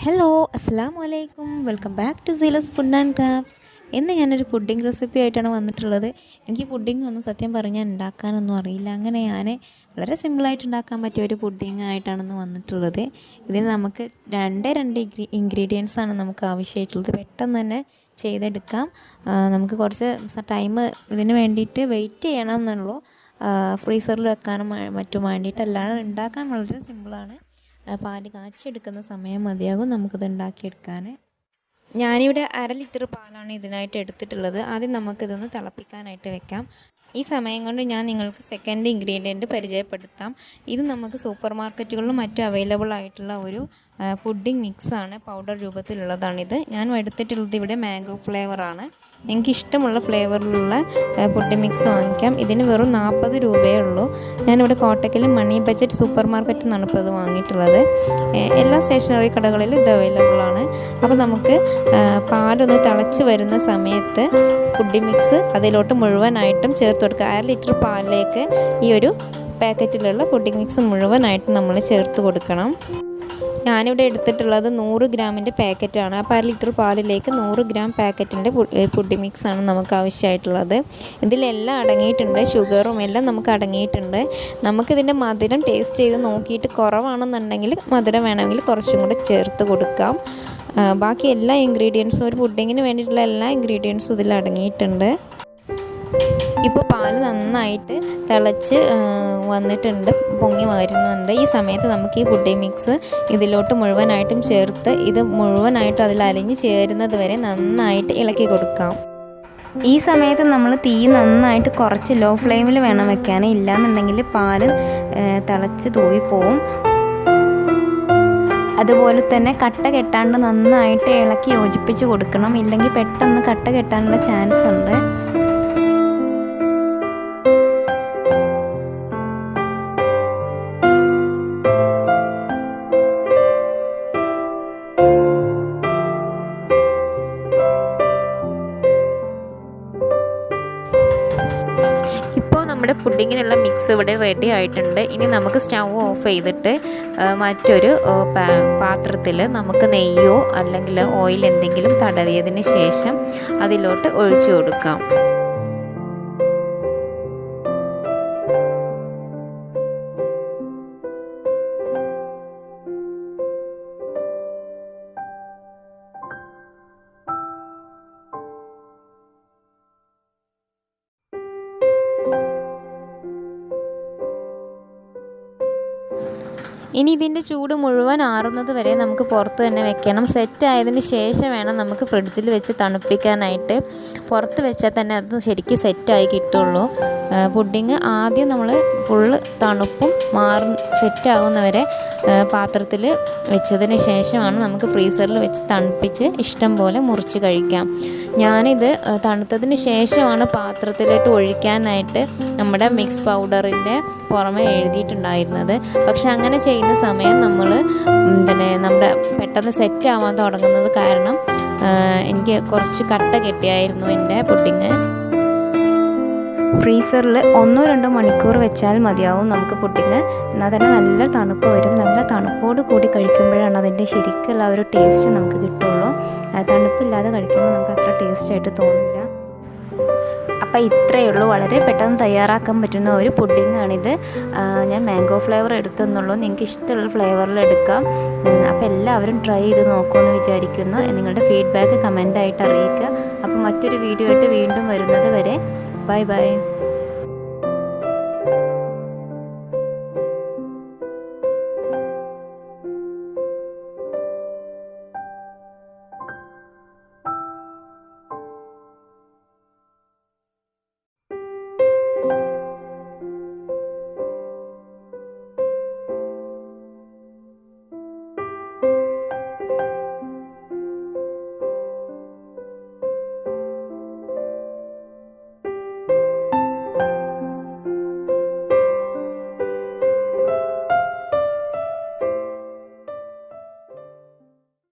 Hello അസ്സലാമു അലൈക്കും, welcome back to Seela's food and crafts. ഇന്ന് ഞാനൊരു പുഡിംഗ് റെസിപ്പി ആയിട്ടാണ് വന്നിട്ടുള്ളത്. എനിക്ക് പുഡിംഗ് ഒന്നും സത്യം പറഞ്ഞാൽ ഉണ്ടാക്കാനൊന്നും അറിയില്ല. അങ്ങനെ ഞാൻ വളരെ സിമ്പിളായിട്ട് ഉണ്ടാക്കാൻ പറ്റിയ ഒരു പുഡിംഗ് ആയിട്ടാണ് വന്നിട്ടുള്ളത്. ഇതിന് നമുക്ക് രണ്ട് ഇൻഗ്രീഡിയൻസ് ആണ് നമുക്ക് ആവശ്യമായിട്ടുള്ളത്. പെട്ടെന്ന് തന്നെ ചെയ്തെടുക്കാം. നമുക്ക് കുറച്ച് ടൈം ഇതിന് വേണ്ടിയിട്ട് വെയിറ്റ് ചെയ്യണം എന്നുള്ളൂ. ഫ്രീസറിൽ വെക്കാനും മറ്റും വേണ്ടിയിട്ട്, അല്ലാതെ ഉണ്ടാക്കാൻ വളരെ സിമ്പിളാണ്. പാല് കാച്ചെടുക്കുന്ന സമയം മതിയാകും നമുക്കിത് ഉണ്ടാക്കിയെടുക്കാൻ. ഞാനിവിടെ 1/2 ലിറ്റർ പാലാണ് ഇതിനായിട്ട് എടുത്തിട്ടുള്ളത്. ആദ്യം നമുക്കിതൊന്ന് തിളപ്പിക്കാനായിട്ട് വെക്കാം. ഈ സമയം കൊണ്ട് ഞാൻ നിങ്ങൾക്ക് സെക്കൻഡ് ഇൻഗ്രീഡിയൻറ്റ് പരിചയപ്പെടുത്താം. ഇത് നമുക്ക് സൂപ്പർ മാർക്കറ്റുകളിലും മറ്റും അവൈലബിൾ ആയിട്ടുള്ള ഒരു പുഡിംഗ് മിക്സാണ്. പൗഡർ രൂപത്തിലുള്ളതാണിത്. ഞാൻ എടുത്തിട്ടുള്ളത് ഇവിടെ മാംഗോ ഫ്ലേവറാണ്. എനിക്ക് ഇഷ്ടമുള്ള ഫ്ലേവറിലുള്ള പുഡിംഗ് മിക്സ് വാങ്ങിക്കാം. ഇതിന് വെറും 40 രൂപയേ ഉള്ളൂ. ഞാനിവിടെ കോട്ടക്കൽ മണി ബഡ്ജറ്റ് സൂപ്പർ മാർക്കറ്റിൽ നിന്നാണ് ഇപ്പോൾ ഇത് വാങ്ങിയിട്ടുള്ളത്. എല്ലാ സ്റ്റേഷനറി കടകളിലും ഇത് അവൈലബിൾ ആണ്. അപ്പോൾ നമുക്ക് പാലൊന്ന് തിളച്ച് വരുന്ന സമയത്ത് പുഡിംഗ് മിക്സ് അതിലോട്ട് മുഴുവനായിട്ടും ചേർത്ത് കൊടുക്കുക. 1/2 ലിറ്റർ പാലിലേക്ക് ഈ ഒരു പാക്കറ്റിലുള്ള പുഡിംഗ് മിക്സ് മുഴുവനായിട്ട് നമ്മൾ ചേർത്ത് കൊടുക്കണം. ഞാനിവിടെ എടുത്തിട്ടുള്ളത് 100 ഗ്രാമിൻ്റെ പാക്കറ്റാണ്. അപ്പോൾ 1/2 ലിറ്റർ പാലിലേക്ക് 100 ഗ്രാം പാക്കറ്റിൻ്റെ പുഡിംഗ് മിക്സാണ് നമുക്ക് ആവശ്യമായിട്ടുള്ളത്. ഇതിലെല്ലാം അടങ്ങിയിട്ടുണ്ട്, ഷുഗറും എല്ലാം നമുക്ക് അടങ്ങിയിട്ടുണ്ട്. നമുക്കിതിൻ്റെ മധുരം ടേസ്റ്റ് ചെയ്ത് നോക്കിയിട്ട് കുറവാണെന്നുണ്ടെങ്കിൽ മധുരം വേണമെങ്കിൽ കുറച്ചും കൂടെ ചേർത്ത് കൊടുക്കാം. ബാക്കി എല്ലാ ഇൻഗ്രീഡിയൻസും, ഒരു പുഡിങ്ങിന് വേണ്ടിയിട്ടുള്ള എല്ലാ ഇൻഗ്രീഡിയൻസും ഇതിൽ അടങ്ങിയിട്ടുണ്ട്. ഇപ്പോൾ പാല് നന്നായിട്ട് തിളച്ച് വന്നിട്ടുണ്ട്, പൊങ്ങി വരുന്നുണ്ട്. ഈ സമയത്ത് നമുക്ക് ഈ പുഡിംഗ് മിക്സ് ഇതിലോട്ട് മുഴുവനായിട്ടും ചേർത്ത് ഇത് മുഴുവനായിട്ടും അതിൽ അലിഞ്ഞ് ചേരുന്നത് വരെ നന്നായിട്ട് ഇളക്കി കൊടുക്കാം. ഈ സമയത്ത് നമ്മൾ തീ നന്നായിട്ട് കുറച്ച് ലോ ഫ്ലെയിമിൽ വേണം വെക്കാൻ, ഇല്ലാന്നുണ്ടെങ്കിൽ പാല് തിളച്ച് തൂവിപ്പോവും. അതുപോലെ തന്നെ കട്ട കെട്ടാണ്ട് നന്നായിട്ട് ഇളക്കി യോജിപ്പിച്ച് കൊടുക്കണം, ഇല്ലെങ്കിൽ പെട്ടെന്ന് കട്ട കെട്ടാനുള്ള ചാൻസ് ഉണ്ട്. ഇപ്പോൾ നമ്മുടെ പുഡിങ്ങിനുള്ള മിക്സ് ഇവിടെ റെഡി ആയിട്ടുണ്ട്. ഇനി നമുക്ക് സ്റ്റൗ ഓഫ് ചെയ്തിട്ട് മറ്റൊരു പാത്രത്തിൽ നമുക്ക് നെയ്യോ അല്ലെങ്കിൽ ഓയിൽ എന്തെങ്കിലും തടവിയതിന് ശേഷം അതിലോട്ട് ഒഴിച്ചു കൊടുക്കാം. ഇനി ഇതിൻ്റെ ചൂട് മുഴുവൻ ആറുന്നത് വരെ നമുക്ക് പുറത്ത് തന്നെ വെക്കണം. സെറ്റ് ആയതിന് ശേഷം വേണം നമുക്ക് ഫ്രിഡ്ജിൽ വെച്ച് തണുപ്പിക്കാനായിട്ട്. പുറത്ത് വെച്ചാൽ തന്നെ അത് ശരിക്കും സെറ്റായി കിട്ടുള്ളൂ. പുഡിങ് ആദ്യം നമ്മൾ ഫുള്ള് തണുപ്പും സെറ്റാകുന്നവരെ പാത്രത്തിൽ വെച്ചതിന് ശേഷമാണ് നമുക്ക് ഫ്രീസറിൽ വെച്ച് തണുപ്പിച്ച് ഇഷ്ടം പോലെ മുറിച്ച് കഴിക്കാം. ഞാനിത് തണുത്തതിന് ശേഷമാണ് പാത്രത്തിലോട്ട് ഒഴിക്കാനായിട്ട് നമ്മുടെ മിക്സ് പൗഡറിൻ്റെ പുറമെ എഴുതിയിട്ടുണ്ടായിരുന്നത്. പക്ഷെ അങ്ങനെ ചെയ്യുന്ന സമയം നമ്മുടെ പെട്ടെന്ന് സെറ്റ് ആവാൻ തുടങ്ങുന്നത് കാരണം എനിക്ക് കുറച്ച് കട്ട കെട്ടിയായിരുന്നു എൻ്റെ പുഡിങ്. ഫ്രീസറിൽ 1-2 മണിക്കൂർ വെച്ചാൽ മതിയാവും നമുക്ക് പുഡിങ്. എന്നാൽ തന്നെ നല്ല തണുപ്പ് വരും. നല്ല തണുപ്പോട് കൂടി കഴിക്കുമ്പോഴാണ് അതിൻ്റെ ശരിക്കുള്ള ഒരു ടേസ്റ്റ് നമുക്ക് കിട്ടുള്ളൂ. തണുപ്പില്ലാതെ കഴിക്കുമ്പോൾ നമുക്ക് അത്ര ടേസ്റ്റായിട്ട് തോന്നില്ല. അപ്പോൾ ഇത്രയേ ഉള്ളൂ, വളരെ പെട്ടെന്ന് തയ്യാറാക്കാൻ പറ്റുന്ന ഒരു പുഡിങ്ങാണിത്. ഞാൻ മാംഗോ ഫ്ലേവർ എടുത്തെന്നുള്ളൂ, നിങ്ങൾക്ക് ഇഷ്ടമുള്ള ഫ്ലേവറിൽ എടുക്കാം. അപ്പോൾ എല്ലാവരും ട്രൈ ചെയ്ത് നോക്കുമെന്ന് വിചാരിക്കുന്നു. നിങ്ങളുടെ ഫീഡ്ബാക്ക് കമൻ്റായിട്ട് അറിയിക്കുക. അപ്പോൾ മറ്റൊരു വീഡിയോ ആയിട്ട് വീണ്ടും വരുന്നത് വരെ ബൈ ബൈ.